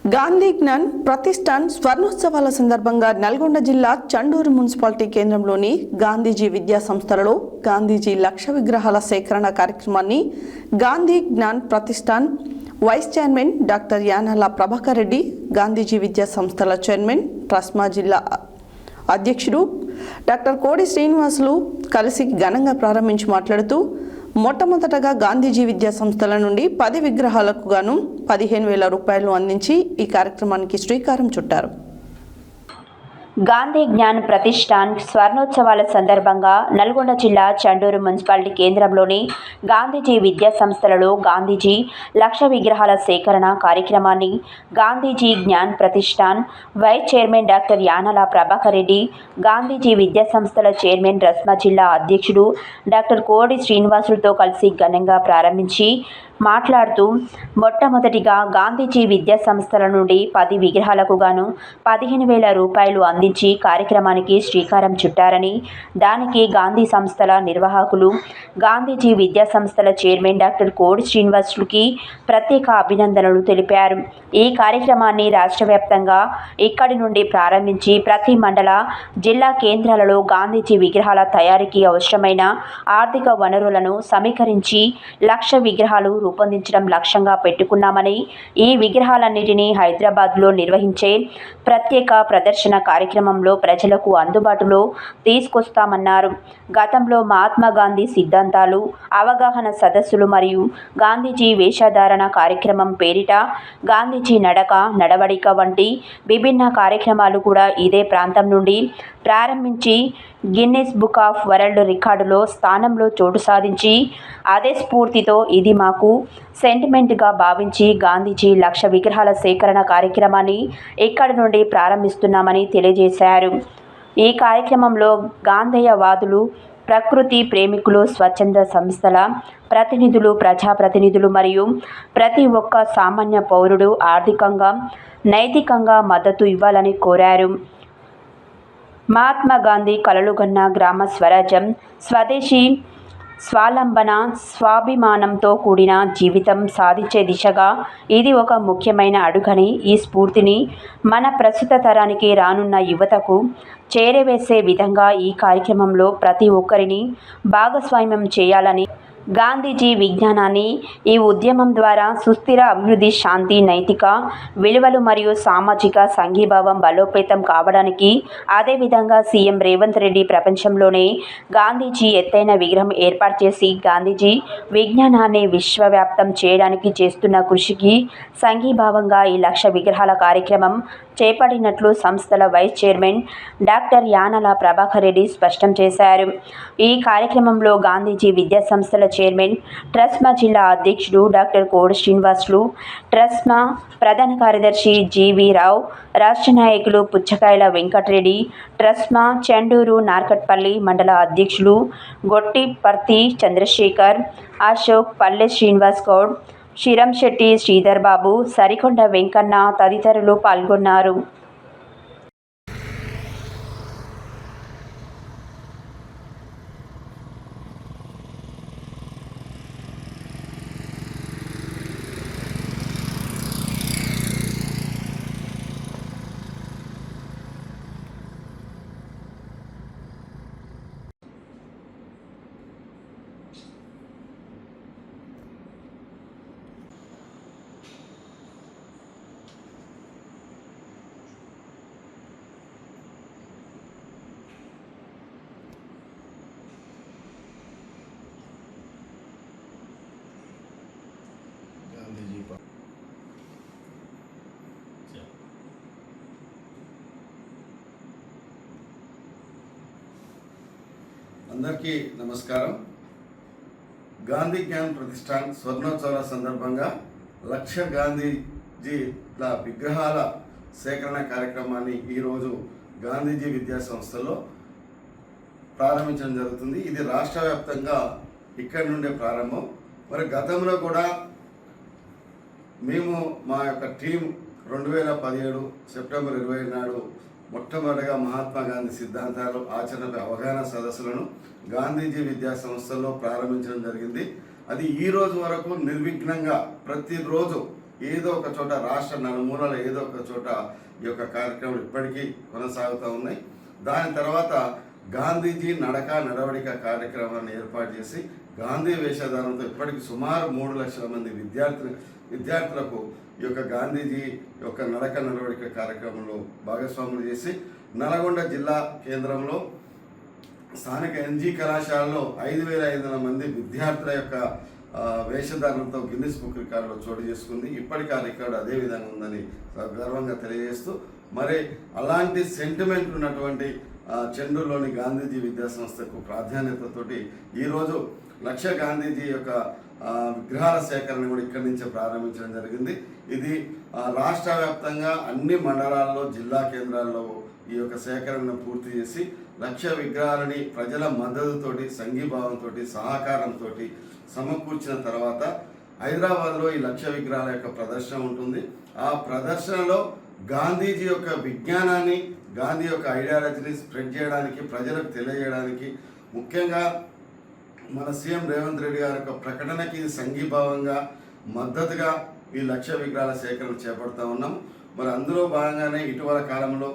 గాంధీ జ్ఞాన్ ప్రతిష్టాన్ స్వర్ణోత్సవాల సందర్భంగా నల్గొండ జిల్లా చండూరు మున్సిపాలిటీ కేంద్రంలోని గాంధీజీ విద్యా సంస్థలలో గాంధీజీ లక్ష విగ్రహాల సేకరణ కార్యక్రమాన్ని Gandhi Gyan Pratishthan vice chairman doctor Yanala Prabhakar Reddy, Gandhiji విద్యా సంస్థల చైర్మన్ ట్రస్మా జిల్లా అధ్యక్షుడు డాక్టర్ కోడి శ్రీనివాసులు కలిసి ఘనంగా ప్రారంభించి మాట్లాడుతూ, మొట్టమొదటగా గాంధీజీ విద్యా సంస్థల నుండి 10 విగ్రహాలకు గాను 15,000 రూపాయలు అందించి ఈ కార్యక్రమానికి శ్రీకారం చుట్టారు. గాంధీ జ్ఞాన్ ప్రతిష్టాన్ స్వర్ణోత్సవాల సందర్భంగా నల్గొండ జిల్లా చండూరు మున్సిపాలిటీ కేంద్రంలోని గాంధీజీ విద్యా సంస్థలలో గాంధీజీ లక్ష విగ్రహాల సేకరణ కార్యక్రమాన్ని Gandhiji Gyan Pratishthan vice chairman doctor Yanala Prabhakar Reddy, Gandhiji విద్యా సంస్థల చైర్మన్ ట్రస్మా జిల్లా అధ్యక్షుడు డాక్టర్ కోడి శ్రీనివాసులతో కలిసి ఘనంగా ప్రారంభించి మాట్లాడుతూ, మొట్టమొదటిగా గాంధీజీ విద్యా సంస్థల నుండి 10 విగ్రహాలకు గాను 15,000 రూపాయలు అందించి కార్యక్రమానికి శ్రీకారం చుట్టారని, దానికి గాంధీ సంస్థల నిర్వాహకులు, గాంధీజీ విద్యా సంస్థల చైర్మన్ డాక్టర్ కోడి శ్రీనివాసులకి ప్రత్యేక అభినందనలు తెలిపారు. ఈ కార్యక్రమాన్ని రాష్ట్ర వ్యాప్తంగా ఇక్కడి నుండి ప్రారంభించి ప్రతి మండల, జిల్లా కేంద్రాలలో గాంధీజీ విగ్రహాల తయారీకి అవసరమైన ఆర్థిక వనరులను సమీకరించి లక్ష విగ్రహాలు రూపొందించడం లక్ష్యంగా పెట్టుకున్నామని, ఈ విగ్రహాలన్నిటినీ హైదరాబాద్లో నిర్వహించే ప్రత్యేక ప్రదర్శన కార్యక్రమంలో ప్రజలకు అందుబాటులో తీసుకొస్తామన్నారు. గతంలో మహాత్మా గాంధీ సిద్ధాంతాలు, అవగాహన సదస్సులు మరియు గాంధీజీ వేషధారణ కార్యక్రమం పేరిట గాంధీజీ నడక, నడవడిక వంటి విభిన్న కార్యక్రమాలు కూడా ఇదే ప్రాంతం నుండి ప్రారంభించి గిన్నిస్ బుక్ ఆఫ్ వరల్డ్ రికార్డులో స్థానంలో చోటు సాధించి, అదే స్ఫూర్తితో ఇది మాకు సెంటిమెంట్గా భావించి గాంధీజీ లక్ష విగ్రహాల సేకరణ కార్యక్రమాన్ని ఇక్కడి నుండి ప్రారంభిస్తున్నామని తెలియజేశారు. ఈ కార్యక్రమంలో గాంధేయవాదులు, ప్రకృతి ప్రేమికులు, స్వచ్ఛంద సంస్థల ప్రతినిధులు, ప్రజాప్రతినిధులు మరియు ప్రతి ఒక్క సామాన్య పౌరుడు ఆర్థికంగా, నైతికంగా మద్దతు ఇవ్వాలని కోరారు. మహాత్మా గాంధీ కలలుగన్న గ్రామ స్వరాజ్యం, స్వదేశీ స్వాలంబన, స్వాభిమానంతో కూడిన జీవితం సాధించే దిశగా ఇది ఒక ముఖ్యమైన అడుగని, ఈ స్ఫూర్తిని మన ప్రస్తుత తరానికి, రానున్న యువతకు చేరవేసే విధంగా ఈ కార్యక్రమంలో ప్రతి ఒక్కరిని భాగస్వామ్యం చేయాలని, గాంధీజీ విజ్ఞానాన్ని ఈ ఉద్యమం ద్వారా సుస్థిర అభివృద్ధి, శాంతి, నైతిక విలువలు మరియు సామాజిక సంఘీభావం బలోపేతం కావడానికి, అదేవిధంగా సీఎం రేవంత్ రెడ్డి ప్రపంచంలోనే గాంధీజీ ఎత్తైన విగ్రహం ఏర్పాటు చేసి గాంధీజీ విజ్ఞానాన్ని విశ్వవ్యాప్తం చేయడానికి చేస్తున్న కృషికి సంఘీభావంగా ఈ లక్ష విగ్రహాల కార్యక్రమం చేపట్టినట్లు సంస్థల vice chairman doctor Yanala Prabhakar Reddy స్పష్టం చేశారు. ఈ కార్యక్రమంలో గాంధీజీ విద్యా సంస్థల చైర్మన్, ట్రస్మా జిల్లా అధ్యక్షుడు డాక్టర్ కోడి శ్రీనివాసులు, ట్రస్మా ప్రధాన కార్యదర్శి జీవి రావు, రాష్ట్ర నాయకులు పుచ్చకాయల వెంకటరెడ్డి, ట్రస్మా చండూరు నార్కట్పల్లి మండల అధ్యక్షులు గొట్టిపర్తి చంద్రశేఖర్, అశోక్, పల్లె శ్రీనివాస్ గౌడ్, శిరంశెట్టి శ్రీధర్ బాబు, సరికొండ వెంకన్న తదితరులు పాల్గొన్నారు. అందరికీ నమస్కారం. గాంధీ జ్ఞాన్ ప్రతిష్టాన్ స్వర్ణోత్సవాల సందర్భంగా లక్ష గాంధీజీల విగ్రహాల సేకరణ కార్యక్రమాన్ని ఈరోజు గాంధీజీ విద్యా సంస్థలో ప్రారంభించడం జరుగుతుంది. ఇది రాష్ట్ర వ్యాప్తంగా ఇక్కడి నుండే ప్రారంభం. మరి గతంలో కూడా మేము మా యొక్క టీం 2017 సెప్టెంబర్ 20 నాడు మొట్టమొదటిగా మహాత్మా గాంధీ సిద్ధాంతాలు, ఆచరణపై అవగాహన సదస్సులను గాంధీజీ విద్యా సంస్థల్లో ప్రారంభించడం జరిగింది. అది ఈ రోజు వరకు నిర్విఘ్నంగా ప్రతిరోజు ఏదో ఒక చోట రాష్ట్ర నలుమూలల ఏదో ఒక చోట ఈ యొక్క కార్యక్రమాలు ఇప్పటికీ కొనసాగుతూ ఉన్నాయి. దాని తర్వాత గాంధీజీ నడక నడవడిక కార్యక్రమాన్ని ఏర్పాటు చేసి గాంధీ వేషధారంతో ఇప్పటికి సుమారు 3 లక్షల మంది విద్యార్థులకు ఈ యొక్క గాంధీజీ యొక్క నడక నడవడిక కార్యక్రమంలో భాగస్వాములు చేసి నల్గొండ జిల్లా కేంద్రంలో స్థానిక ఎన్జీ కళాశాలలో 5,500 మంది విద్యార్థుల యొక్క వేషధారణతో గిన్నిస్ బుక్ రికార్డులో చోటు చేసుకుంది. ఇప్పటికీ ఆ రికార్డు అదే విధంగా ఉందని గర్వంగా తెలియజేస్తూ, మరి అలాంటి సెంటిమెంట్ ఉన్నటువంటి చెండూరులోని గాంధీజీ విద్యా సంస్థకు ప్రాధాన్యతతోటి ఈరోజు లక్ష గాంధీజీ యొక్క విగ్రహాల సేకరణ కూడా ఇక్కడి నుంచే ప్రారంభించడం జరిగింది. ఇది రాష్ట్ర వ్యాప్తంగా అన్ని మండలాల్లో జిల్లా కేంద్రాల్లో ఈ యొక్క సేకరణను పూర్తి చేసి లక్ష విగ్రహాలని ప్రజల మద్దతుతోటి సంఘీభావంతో సహకారంతో సమకూర్చిన తర్వాత హైదరాబాద్లో ఈ లక్ష విగ్రహాల యొక్క ప్రదర్శన ఉంటుంది. ఆ ప్రదర్శనలో గాంధీజీ యొక్క విజ్ఞానాన్ని, గాంధీ యొక్క ఐడియాలజీని స్ప్రెడ్ చేయడానికి, ప్రజలకు తెలియజేయడానికి, ముఖ్యంగా మన సీఎం రేవంత్ రెడ్డి గారి యొక్క ప్రకటనకి సంఘీభావంగా మద్దతుగా ఈ లక్ష విగ్రహాల సేకరణ చేపడుతూ ఉన్నాం. మరి అందులో భాగంగానే ఇటీవల కాలంలో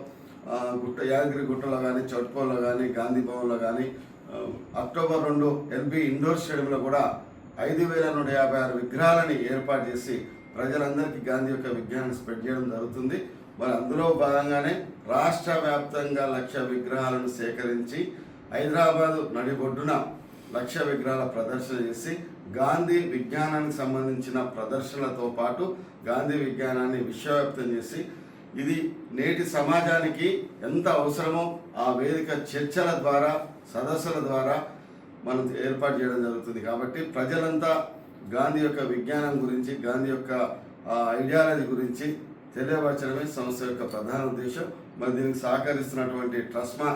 యాదగిరి గుట్టలో కానీ, చౌట్కోలో కానీ, గాంధీ భవన్లో కానీ అక్టోబర్ 2 ఎల్బీ ఇండోర్ స్టేడియంలో కూడా 5,156 విగ్రహాలని ఏర్పాటు చేసి ప్రజలందరికీ గాంధీ యొక్క విజ్ఞానాన్ని స్ప్రెడ్ చేయడం జరుగుతుంది. మరి అందులో భాగంగానే రాష్ట్ర వ్యాప్తంగా లక్ష విగ్రహాలను సేకరించి హైదరాబాదు నడిబొడ్డున లక్ష విగ్రహాల ప్రదర్శన చేసి గాంధీ విజ్ఞానానికి సంబంధించిన ప్రదర్శనలతో పాటు గాంధీ విజ్ఞానాన్ని విశ్వవ్యాప్తం చేసి ఇది నేటి సమాజానికి ఎంత అవసరమో ఆ వేదిక చర్చల ద్వారా, సదస్సుల ద్వారా మనం ఏర్పాటు చేయడం జరుగుతుంది. కాబట్టి ప్రజలంతా గాంధీ యొక్క విజ్ఞానం గురించి, గాంధీ యొక్క ఐడియాలజీ గురించి తెలియపరచడమే సంస్థ యొక్క ప్రధాన ఉద్దేశం. మరి దీనికి సహకరిస్తున్నటువంటి ట్రస్మా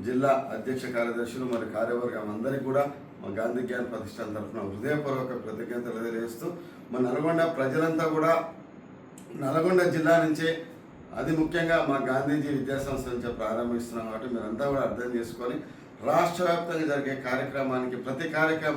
జిల్లా అధ్యక్ష కార్యదర్శులు మరి కార్యవర్గం అందరికీ కూడా మా గాంధీ జ్ఞాన ప్రతిష్టాన తరఫున హృదయపూర్వక కృతజ్ఞతలు తెలియజేస్తూ, మన నల్గొండ ప్రజలంతా కూడా నల్గొండ జిల్లా నుంచే, అది ముఖ్యంగా మా గాంధీజీ విద్యాసంస్థ నుంచే ప్రారంభిస్తున్నాం కాబట్టి మీరంతా కూడా అర్థం చేసుకొని రాష్ట్ర వ్యాప్తంగా జరిగే కార్యక్రమానికి, ప్రతి కార్యక్రమానికి